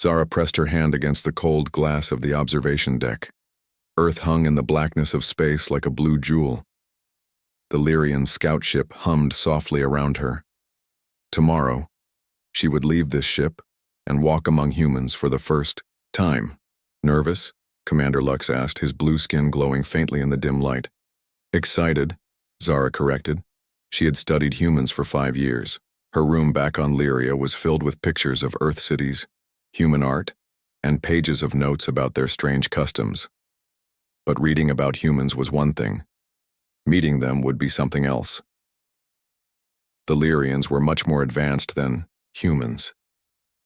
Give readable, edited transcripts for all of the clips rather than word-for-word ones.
Zara pressed her hand against the cold glass of the observation deck. Earth hung in the blackness of space like a blue jewel. The Lyrian scout ship hummed softly around her. Tomorrow, she would leave this ship and walk among humans for the first time. Nervous? Commander Lux asked, his blue skin glowing faintly in the dim light. Excited, Zara corrected. She had studied humans for 5 years. Her room back on Lyria was filled with pictures of Earth cities, human art, and pages of notes about their strange customs. But reading about humans was one thing. Meeting them would be something else. The Lyrians were much more advanced than humans.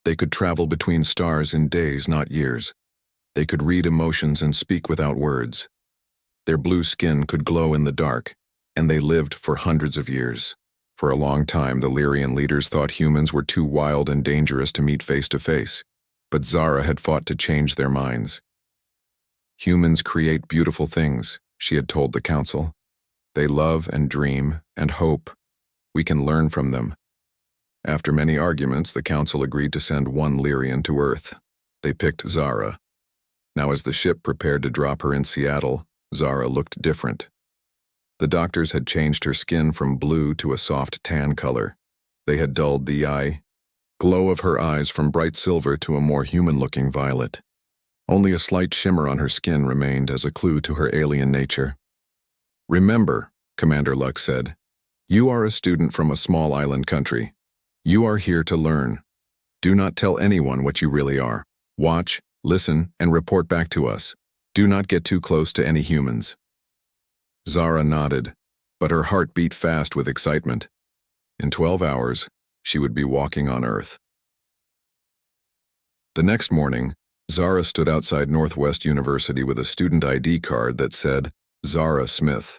They could travel between stars in days, not years. They could read emotions and speak without words. Their blue skin could glow in the dark, and they lived for hundreds of years. For a long time, the Lyrian leaders thought humans were too wild and dangerous to meet face to face, but Zara had fought to change their minds. Humans create beautiful things, she had told the council. They love and dream and hope. We can learn from them. After many arguments, the council agreed to send one Lyrian to Earth. They picked Zara. Now, as the ship prepared to drop her in Seattle, Zara looked different. The doctors had changed her skin from blue to a soft tan color. They had dulled the glow of her eyes from bright silver to a more human-looking violet. Only a slight shimmer on her skin remained as a clue to her alien nature. "Remember," Commander Lux said, "you are a student from a small island country. You are here to learn. Do not tell anyone what you really are. Watch, listen, and report back to us. Do not get too close to any humans." Zara nodded, but her heart beat fast with excitement. In 12 hours, she would be walking on Earth. The next morning, Zara stood outside Northwest University with a student ID card that said, Zara Smith.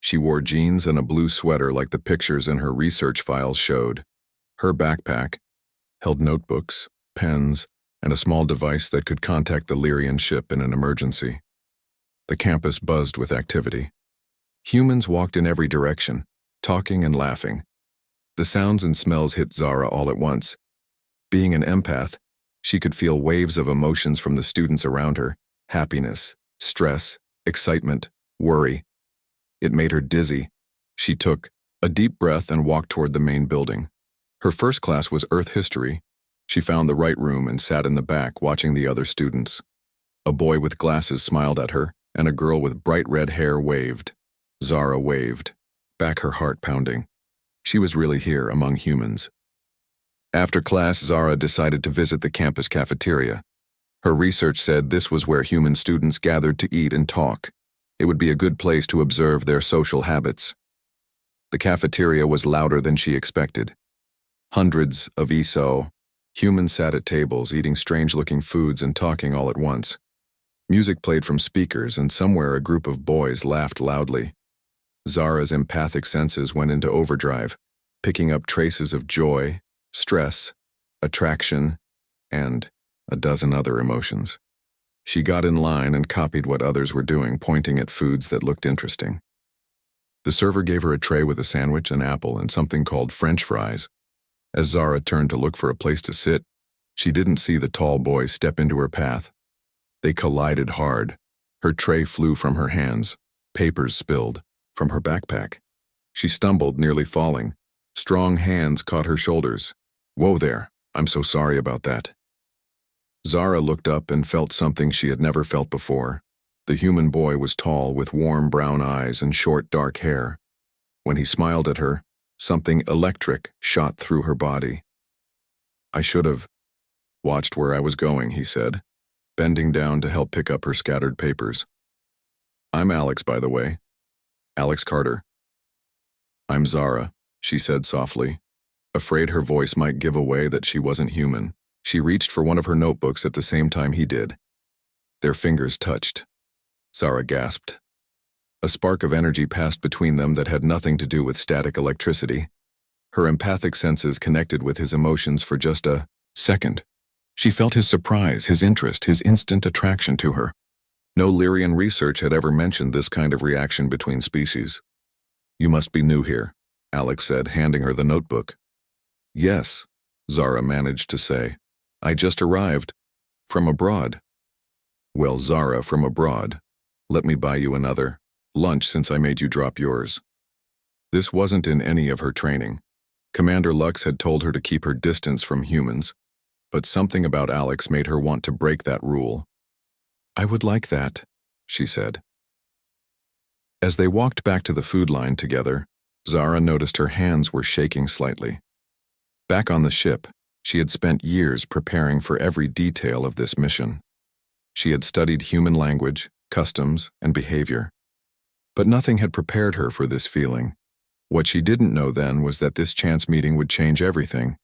She wore jeans and a blue sweater like the pictures in her research files showed. Her backpack held notebooks, pens, and a small device that could contact the Lyrian ship in an emergency. The campus buzzed with activity. Humans walked in every direction, talking and laughing. The sounds and smells hit Zara all at once. Being an empath, she could feel waves of emotions from the students around her: happiness, stress, excitement, worry. It made her dizzy. She took a deep breath and walked toward the main building. Her first class was Earth History. She found the right room and sat in the back watching the other students. A boy with glasses smiled at her, and a girl with bright red hair waved. Zara waved, back her heart pounding. She was really here among humans. After class, Zara decided to visit the campus cafeteria. Her research said this was where human students gathered to eat and talk. It would be a good place to observe their social habits. The cafeteria was louder than she expected. Hundreds of humans sat at tables eating strange-looking foods and talking all at once. Music played from speakers, and somewhere a group of boys laughed loudly. Zara's empathic senses went into overdrive, picking up traces of joy, stress, attraction, and a dozen other emotions. She got in line and copied what others were doing, pointing at foods that looked interesting. The server gave her a tray with a sandwich, an apple, and something called French fries. As Zara turned to look for a place to sit, she didn't see the tall boy step into her path. They collided hard. Her tray flew from her hands. Papers spilled from her backpack. She stumbled, nearly falling. Strong hands caught her shoulders. "Whoa there, I'm so sorry about that." Zara looked up and felt something she had never felt before. The human boy was tall, with warm brown eyes and short dark hair. When he smiled at her, something electric shot through her body. "I should have watched where I was going," he said, bending down to help pick up her scattered papers. "I'm Alex, by the way. Alex Carter." "I'm Zara," she said softly, afraid her voice might give away that she wasn't human. She reached for one of her notebooks at the same time he did. Their fingers touched. Zara gasped. A spark of energy passed between them that had nothing to do with static electricity. Her empathic senses connected with his emotions for just a second. She felt his surprise, his interest, his instant attraction to her. No Lyrian research had ever mentioned this kind of reaction between species. "You must be new here," Alex said, handing her the notebook. "Yes," Zara managed to say. I just arrived. From abroad. Well, Zara, from abroad. Let me buy you another lunch since I made you drop yours. This wasn't in any of her training. Commander Lux had told her to keep her distance from humans, but something about Alex made her want to break that rule. I would like that, she said. As they walked back to the food line together, Zara noticed her hands were shaking slightly. Back on the ship, she had spent years preparing for every detail of this mission. She had studied human language, customs, and behavior. But nothing had prepared her for this feeling. What she didn't know then was that this chance meeting would change everything.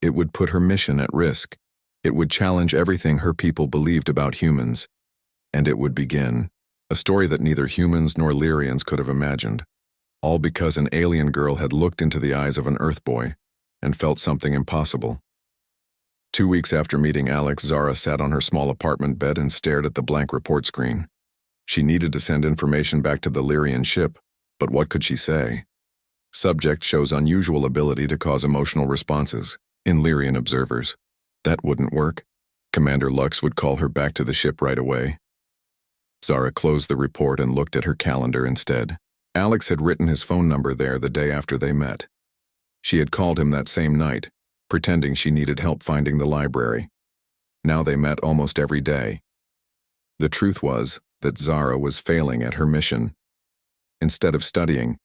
It would put her mission at risk. It would challenge everything her people believed about humans. And it would begin a story that neither humans nor Lyrians could have imagined, all because an alien girl had looked into the eyes of an Earth boy and felt something impossible. 2 weeks after meeting Alex, Zara sat on her small apartment bed and stared at the blank report screen. She needed to send information back to the Lyrian ship, but what could she say? Subject shows unusual ability to cause emotional responses in Lyrian observers. That wouldn't work. Commander Lux would call her back to the ship right away. Zara closed the report and looked at her calendar instead. Alex had written his phone number there the day after they met. She had called him that same night, pretending she needed help finding the library. Now they met almost every day. The truth was that Zara was failing at her mission. Instead of studying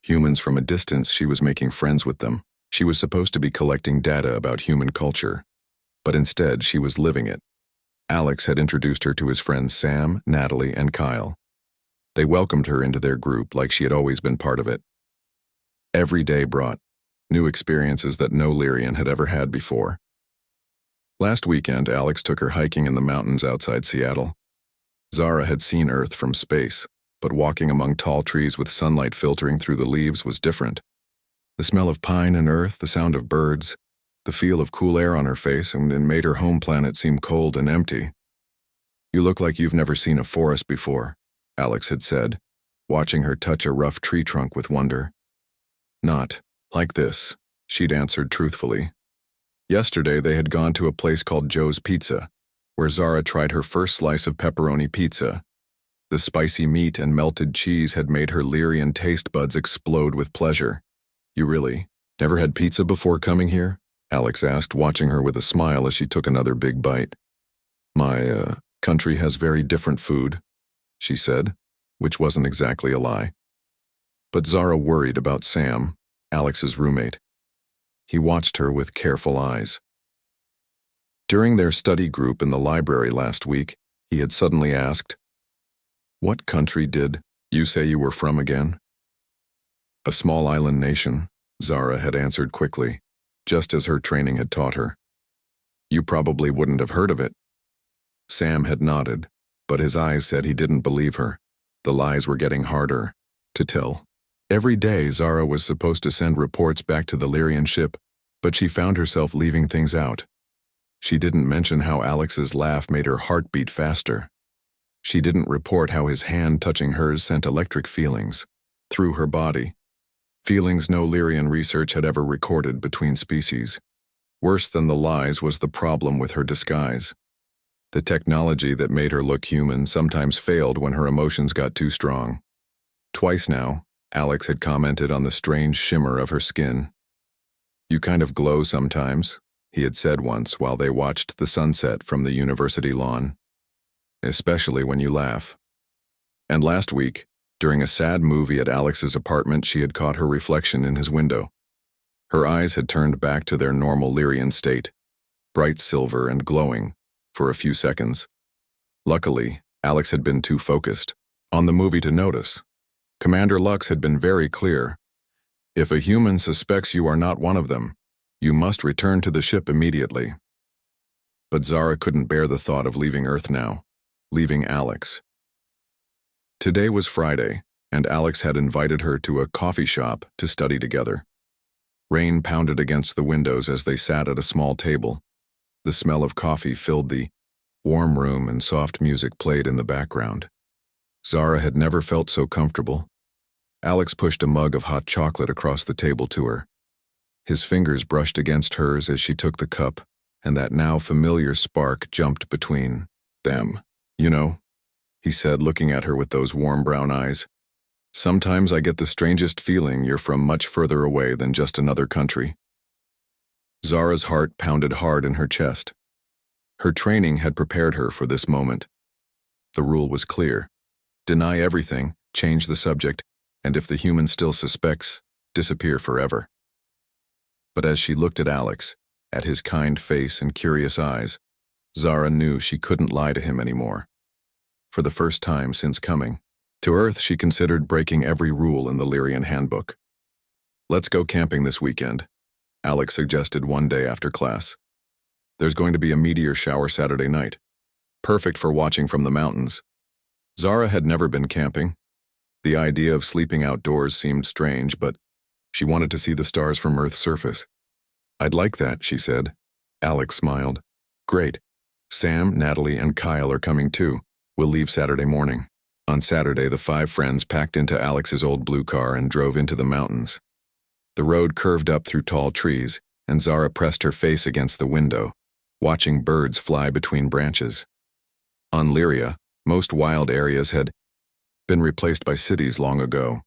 humans from a distance, she was making friends with them. She was supposed to be collecting data about human culture, but instead she was living it. Alex had introduced her to his friends Sam, Natalie, and Kyle. They welcomed her into their group like she had always been part of it. Every day brought new experiences that no Lyrian had ever had before. Last weekend, Alex took her hiking in the mountains outside Seattle. Zara had seen Earth from space, but walking among tall trees with sunlight filtering through the leaves was different. The smell of pine and earth, the sound of birds, the feel of cool air on her face, and it made her home planet seem cold and empty. You look like you've never seen a forest before, Alex had said, watching her touch a rough tree trunk with wonder. Not like this, she'd answered truthfully. Yesterday they had gone to a place called Joe's Pizza, where Zara tried her first slice of pepperoni pizza. The spicy meat and melted cheese had made her Lyrian taste buds explode with pleasure. You really never had pizza before coming here? Alex asked, watching her with a smile as she took another big bite. My country has very different food, she said, which wasn't exactly a lie. But Zara worried about Sam, Alex's roommate. He watched her with careful eyes. During their study group in the library last week, he had suddenly asked, "What country did you say you were from again?" "A small island nation," Zara had answered quickly, just as her training had taught her. "You probably wouldn't have heard of it." Sam had nodded, but his eyes said he didn't believe her. The lies were getting harder to tell. Every day, Zara was supposed to send reports back to the Lyrian ship, but she found herself leaving things out. She didn't mention how Alex's laugh made her heart beat faster. She didn't report how his hand touching hers sent electric feelings through her body. Feelings no Lyrian research had ever recorded between species. Worse than the lies was the problem with her disguise. The technology that made her look human sometimes failed when her emotions got too strong. Twice now, Alex had commented on the strange shimmer of her skin. "You kind of glow sometimes," he had said once while they watched the sunset from the university lawn. "Especially when you laugh." And last week, during a sad movie at Alex's apartment, she had caught her reflection in his window. Her eyes had turned back to their normal Lyrian state, bright silver and glowing, for a few seconds. Luckily, Alex had been too focused on the movie to notice. Commander Lux had been very clear. If a human suspects you are not one of them, you must return to the ship immediately. But Zara couldn't bear the thought of leaving Earth now, leaving Alex. Today was Friday, and Alex had invited her to a coffee shop to study together. Rain pounded against the windows as they sat at a small table. The smell of coffee filled the warm room and soft music played in the background. Zara had never felt so comfortable. Alex pushed a mug of hot chocolate across the table to her. His fingers brushed against hers as she took the cup, and that now familiar spark jumped between them. You know, he said, looking at her with those warm brown eyes. Sometimes I get the strangest feeling you're from much further away than just another country. Zara's heart pounded hard in her chest. Her training had prepared her for this moment. The rule was clear. Deny everything, change the subject, and if the human still suspects, disappear forever. But as she looked at Alex, at his kind face and curious eyes, Zara knew she couldn't lie to him anymore. For the first time since coming to Earth, she considered breaking every rule in the Lyrian handbook. Let's go camping this weekend, Alex suggested one day after class. There's going to be a meteor shower Saturday night. Perfect for watching from the mountains. Zara had never been camping. The idea of sleeping outdoors seemed strange, but she wanted to see the stars from Earth's surface. I'd like that, she said. Alex smiled. Great. Sam, Natalie, and Kyle are coming too. We'll leave Saturday morning. On Saturday, the 5 friends packed into Alex's old blue car and drove into the mountains. The road curved up through tall trees, and Zara pressed her face against the window, watching birds fly between branches. On Lyria, most wild areas had been replaced by cities long ago.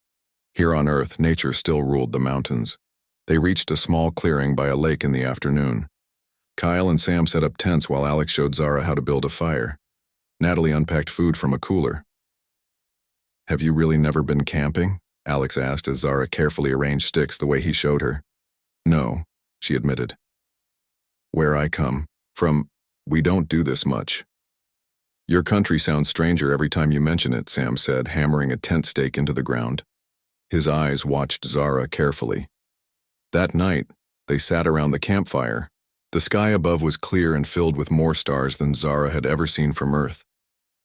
Here on Earth, nature still ruled the mountains. They reached a small clearing by a lake in the afternoon. Kyle and Sam set up tents while Alex showed Zara how to build a fire. Natalie unpacked food from a cooler. Have you really never been camping? Alex asked as Zara carefully arranged sticks the way he showed her. No, she admitted. Where I come from, we don't do this much. Your country sounds stranger every time you mention it, Sam said, hammering a tent stake into the ground. His eyes watched Zara carefully. That night, they sat around the campfire. The sky above was clear and filled with more stars than Zara had ever seen from Earth.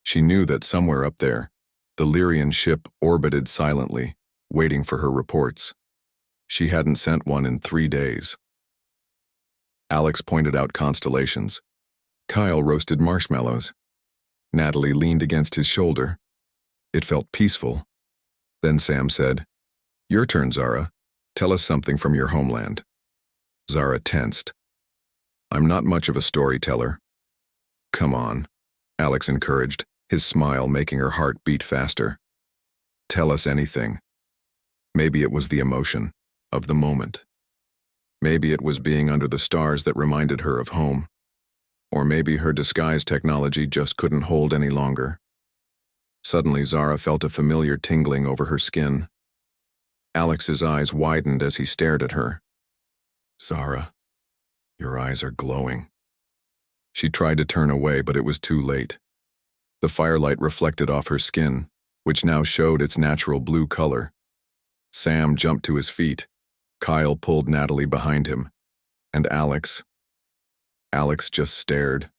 She knew that somewhere up there, the Lyrian ship orbited silently, waiting for her reports. She hadn't sent one in 3 days. Alex pointed out constellations. Kyle roasted marshmallows. Natalie leaned against his shoulder. It felt peaceful. Then Sam said, Your turn, Zara. Tell us something from your homeland. Zara tensed. I'm not much of a storyteller. Come on, Alex encouraged, his smile making her heart beat faster. Tell us anything. Maybe it was the emotion of the moment. Maybe it was being under the stars that reminded her of home. Or maybe her disguise technology just couldn't hold any longer. Suddenly, Zara felt a familiar tingling over her skin. Alex's eyes widened as he stared at her. Zara, your eyes are glowing. She tried to turn away, but it was too late. The firelight reflected off her skin, which now showed its natural blue color. Sam jumped to his feet. Kyle pulled Natalie behind him. And Alex just stared.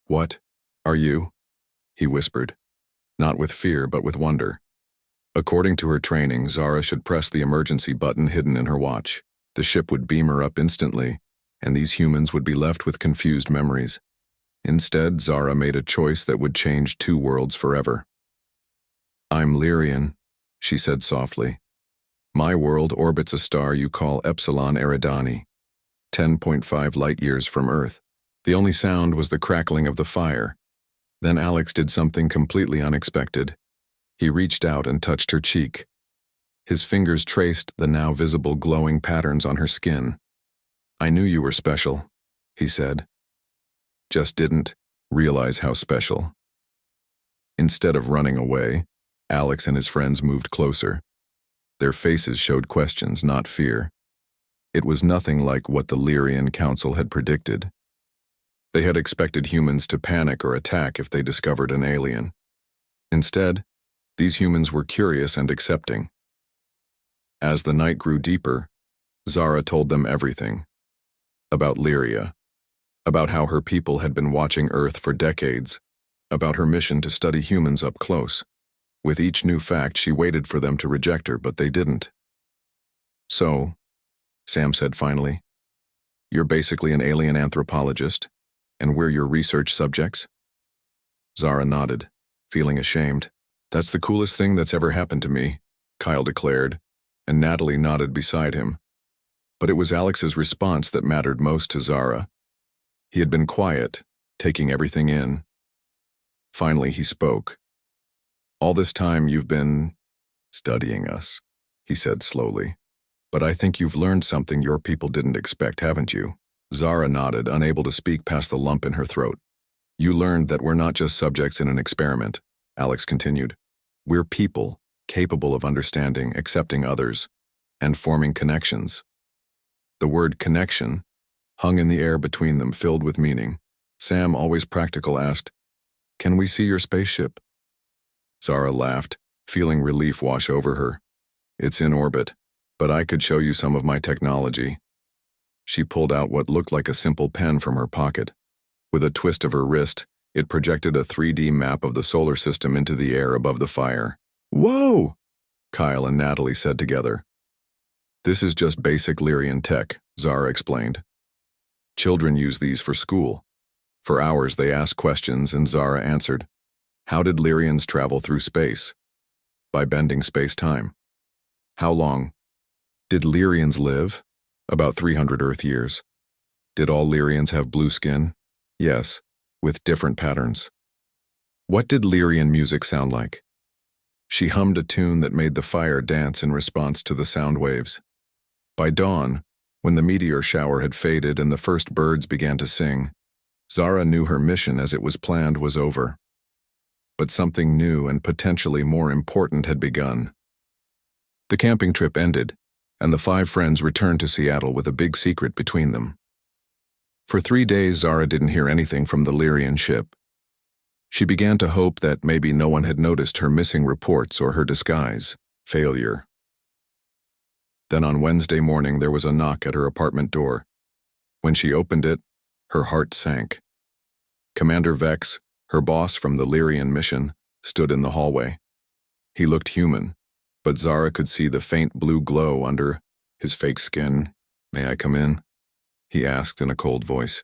What are you? He whispered, not with fear but with wonder. According to her training, Zara should press the emergency button hidden in her watch. The ship would beam her up instantly, and these humans would be left with confused memories. Instead, Zara made a choice that would change 2 worlds forever. I'm Lyrian, she said softly. My world orbits a star you call Epsilon Eridani, 10.5 light-years from Earth. The only sound was the crackling of the fire. Then Alex did something completely unexpected. He reached out and touched her cheek. His fingers traced the now visible glowing patterns on her skin. I knew you were special, he said. Just didn't realize how special. Instead of running away, Alex and his friends moved closer. Their faces showed questions, not fear. It was nothing like what the Lyrian Council had predicted. They had expected humans to panic or attack if they discovered an alien. Instead, these humans were curious and accepting. As the night grew deeper, Zara told them everything. About Lyria, about how her people had been watching Earth for decades, about her mission to study humans up close. With each new fact, she waited for them to reject her, but they didn't. So, Sam said finally, you're basically an alien anthropologist, and we're your research subjects? Zara nodded, feeling ashamed. That's the coolest thing that's ever happened to me, Kyle declared, and Natalie nodded beside him. But it was Alex's response that mattered most to Zara. He had been quiet, taking everything in. Finally, he spoke. "All this time you've been studying us," he said slowly. "But I think you've learned something your people didn't expect, haven't you?" Zara nodded, unable to speak past the lump in her throat. "You learned that we're not just subjects in an experiment," Alex continued. "We're people, capable of understanding, accepting others, and forming connections." The word connection hung in the air between them, filled with meaning. Sam, always practical, asked, "Can we see your spaceship?" Zara laughed, feeling relief wash over her. "It's in orbit, but I could show you some of my technology." She pulled out what looked like a simple pen from her pocket. With a twist of her wrist, it projected a 3D map of the solar system into the air above the fire. "Whoa!" Kyle and Natalie said together. "This is just basic Lyrian tech," Zara explained. "Children use these for school." For hours they asked questions and Zara answered. How did Lyrians travel through space? By bending space-time. How long? Did Lyrians live? About 300 Earth years. Did all Lyrians have blue skin? Yes, with different patterns. What did Lyrian music sound like? She hummed a tune that made the fire dance in response to the sound waves. By dawn, when the meteor shower had faded and the first birds began to sing, Zara knew her mission as it was planned was over. But something new and potentially more important had begun. The camping trip ended, and the 5 friends returned to Seattle with a big secret between them. For 3 days, Zara didn't hear anything from the Lyrian ship. She began to hope that maybe no one had noticed her missing reports or her disguise. Failure. Then on Wednesday morning, there was a knock at her apartment door. When she opened it, her heart sank. Commander Vex, her boss from the Lyrian mission, stood in the hallway. He looked human, but Zara could see the faint blue glow under his fake skin. "May I come in?" he asked in a cold voice.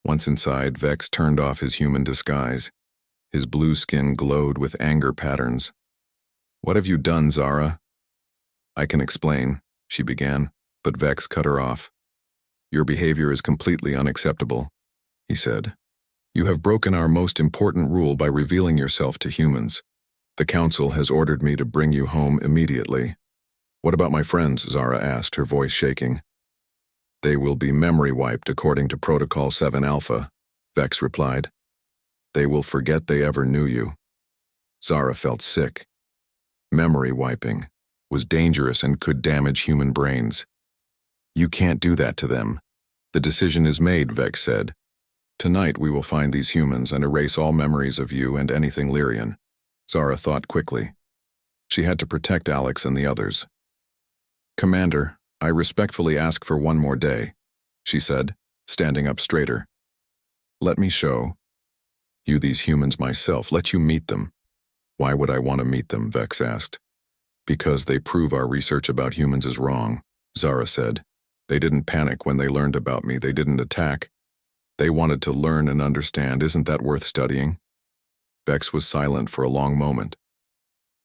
Once inside, Vex turned off his human disguise. His blue skin glowed with anger patterns. "What have you done, Zara?" "I can explain," she began, but Vex cut her off. "Your behavior is completely unacceptable," he said. "You have broken our most important rule by revealing yourself to humans. The Council has ordered me to bring you home immediately." "What about my friends?" Zara asked, her voice shaking. "They will be memory wiped according to Protocol 7 Alpha, Vex replied. "They will forget they ever knew you." Zara felt sick. Memory wiping was dangerous and could damage human brains. "You can't do that to them. The decision is made," Vex said. "Tonight we will find these humans and erase all memories of you and anything Lyrian." Zara thought quickly. She had to protect Alex and the others. "Commander, I respectfully ask for one more day," she said, standing up straighter. "Let me show you these humans myself. Let you meet them." "Why would I want to meet them?" Vex asked. "Because they prove our research about humans is wrong," Zara said. "They didn't panic when they learned about me. They didn't attack. They wanted to learn and understand. Isn't that worth studying?" Vex was silent for a long moment.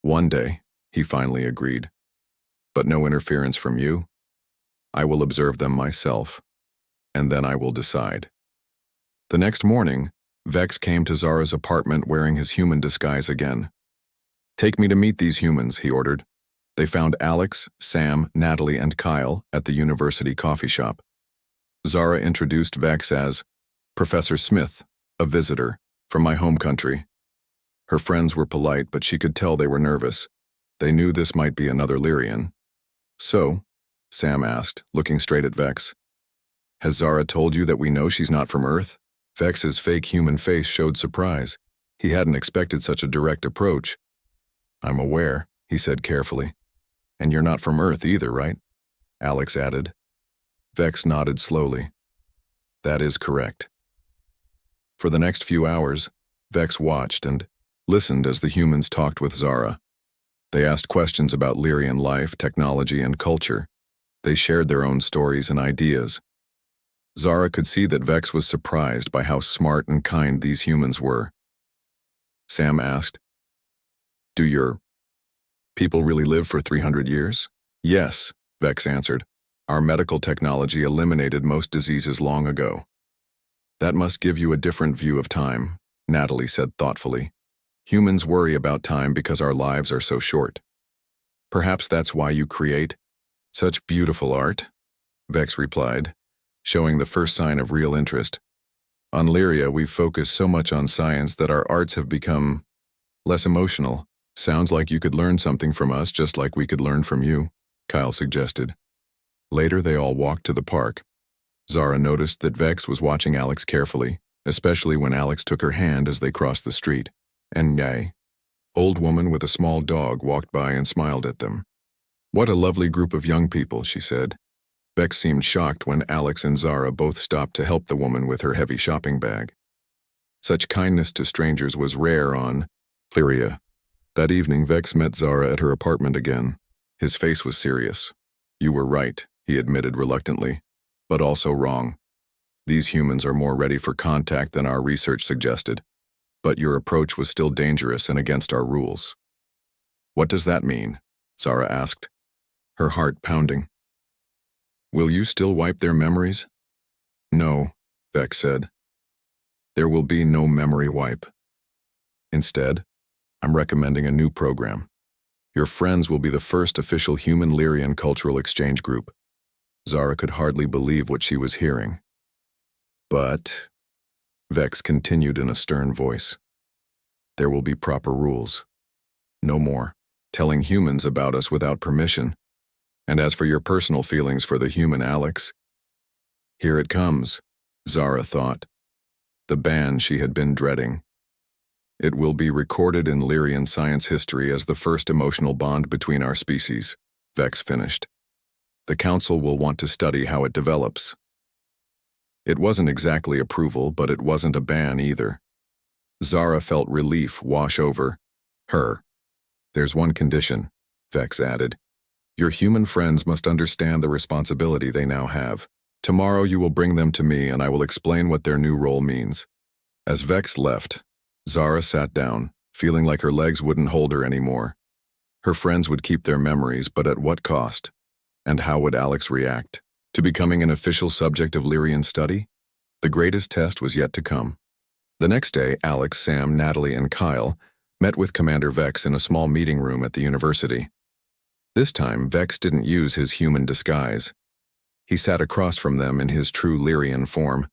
"One day," he finally agreed. "But no interference from you. I will observe them myself, and then I will decide." The next morning, Vex came to Zara's apartment wearing his human disguise again. "Take me to meet these humans," he ordered. They found Alex, Sam, Natalie, and Kyle at the university coffee shop. Zara introduced Vex as Professor Smith, a visitor from my home country. Her friends were polite, but she could tell they were nervous. They knew this might be another Lyrian. "So," Sam asked, looking straight at Vex, "has Zara told you that we know she's not from Earth?" Vex's fake human face showed surprise. He hadn't expected such a direct approach. "I'm aware," he said carefully. "And you're not from Earth either, right?" Alex added. Vex nodded slowly. "That is correct." For the next few hours, Vex watched and listened as the humans talked with Zara. They asked questions about Lyrian life, technology, and culture. They shared their own stories and ideas. Zara could see that Vex was surprised by how smart and kind these humans were. Sam asked, "Do your people really live for 300 years? "Yes," Vex answered. "Our medical technology eliminated most diseases long ago." That must give you a different view of time, Natalie said thoughtfully. Humans worry about time because our lives are so short. Perhaps that's why you create such beautiful art, Vex replied, showing the first sign of real interest. On Lyria, we've focused so much on science that our arts have become less emotional. Sounds like you could learn something from us just like we could learn from you, Kyle suggested. Later, they all walked to the park. Zara noticed that Vex was watching Alex carefully, especially when Alex took her hand as they crossed the street. And old woman with a small dog walked by and smiled at them. What a lovely group of young people, she said. Vex seemed shocked when Alex and Zara both stopped to help the woman with her heavy shopping bag. Such kindness to strangers was rare on Lyria. That evening, Vex met Zara at her apartment again. His face was serious. You were right, he admitted reluctantly, but also wrong. These humans are more ready for contact than our research suggested, but your approach was still dangerous and against our rules. What does that mean? Zara asked, her heart pounding. Will you still wipe their memories? No, Vex said. There will be no memory wipe. Instead, I'm recommending a new program. Your friends will be the first official human Lyrian cultural exchange group. Zara could hardly believe what she was hearing. But, Vex continued in a stern voice, there will be proper rules. No more telling humans about us without permission. And as for your personal feelings for the human Alex, here it comes, Zara thought. The ban she had been dreading. It will be recorded in Lyrian science history as the first emotional bond between our species, Vex finished. The council will want to study how it develops. It wasn't exactly approval, but it wasn't a ban either. Zara felt relief wash over her. There's one condition, Vex added. Your human friends must understand the responsibility they now have. Tomorrow you will bring them to me and I will explain what their new role means. As Vex left, Zara sat down, feeling like her legs wouldn't hold her anymore. Her friends would keep their memories, but at what cost? And how would Alex react? To becoming an official subject of Lyrian study? The greatest test was yet to come. The next day, Alex, Sam, Natalie, and Kyle met with Commander Vex in a small meeting room at the university. This time, Vex didn't use his human disguise. He sat across from them in his true Lyrian form,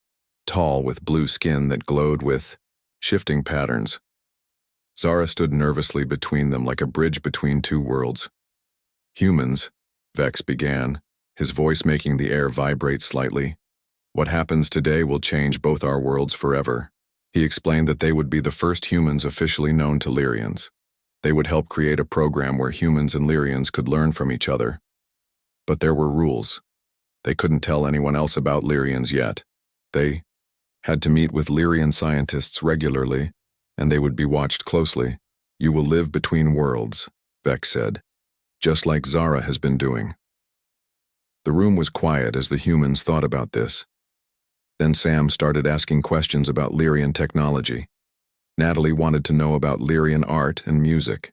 tall with blue skin that glowed with shifting patterns. Zara stood nervously between them like a bridge between two worlds. Humans, Vex began, his voice making the air vibrate slightly. What happens today will change both our worlds forever. He explained that they would be the first humans officially known to Lyrians. They would help create a program where humans and Lyrians could learn from each other. But there were rules. They couldn't tell anyone else about Lyrians yet. They had to meet with Lyrian scientists regularly, and they would be watched closely. You will live between worlds, Vex said, just like Zara has been doing. The room was quiet as the humans thought about this. Then Sam started asking questions about Lyrian technology. Natalie wanted to know about Lyrian art and music.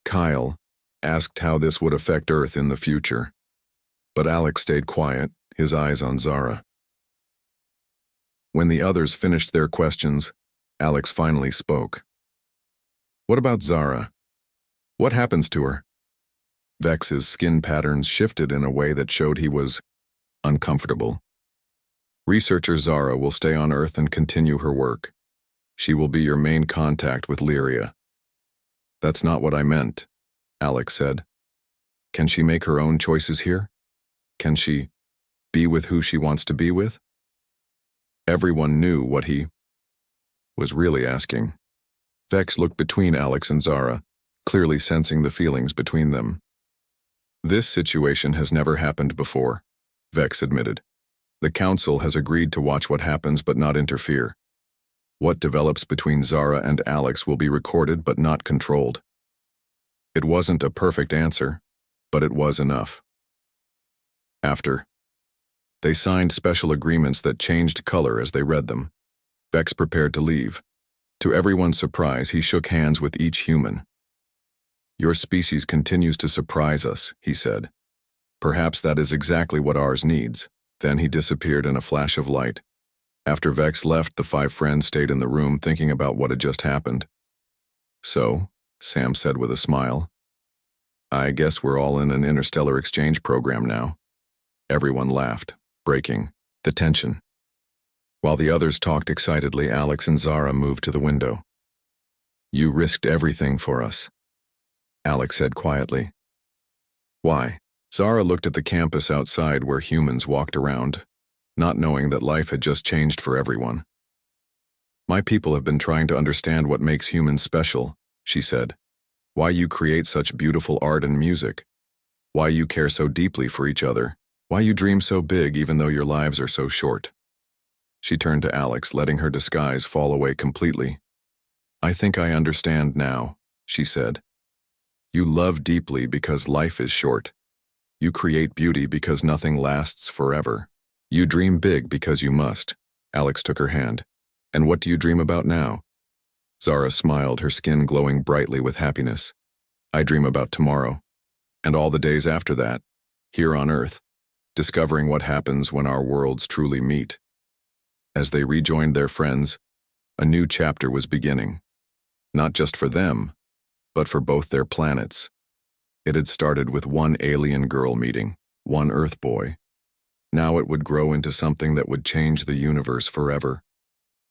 Kyle asked how this would affect Earth in the future. But Alex stayed quiet, his eyes on Zara. When the others finished their questions, Alex finally spoke. What about Zara? What happens to her? Vex's skin patterns shifted in a way that showed he was uncomfortable. Researcher Zara will stay on Earth and continue her work. She will be your main contact with Lyria. That's not what I meant, Alex said. Can she make her own choices here? Can she be with who she wants to be with? Everyone knew what he was really asking. Vex looked between Alex and Zara, clearly sensing the feelings between them. This situation has never happened before, Vex admitted. The council has agreed to watch what happens but not interfere. What develops between Zara and Alex will be recorded but not controlled. It wasn't a perfect answer, but it was enough. After, they signed special agreements that changed color as they read them. Vex prepared to leave. To everyone's surprise, he shook hands with each human. Your species continues to surprise us, he said. Perhaps that is exactly what ours needs. Then he disappeared in a flash of light. After Vex left, the 5 friends stayed in the room thinking about what had just happened. "So," Sam said with a smile, "I guess we're all in an interstellar exchange program now." Everyone laughed, breaking the tension. While the others talked excitedly, Alex and Zara moved to the window. "You risked everything for us," Alex said quietly. "Why?" Zara looked at the campus outside where humans walked around, not knowing that life had just changed for everyone. "My people have been trying to understand what makes humans special," she said. "Why you create such beautiful art and music. Why you care so deeply for each other. Why you dream so big even though your lives are so short." She turned to Alex, letting her disguise fall away completely. "I think I understand now," she said. "You love deeply because life is short. You create beauty because nothing lasts forever. You dream big because you must." Alex took her hand. "And what do you dream about now?" Zara smiled, her skin glowing brightly with happiness. "I dream about tomorrow, and all the days after that, here on Earth, discovering what happens when our worlds truly meet." As they rejoined their friends, a new chapter was beginning. Not just for them, but for both their planets. It had started with one alien girl meeting one Earth boy. Now it would grow into something that would change the universe forever.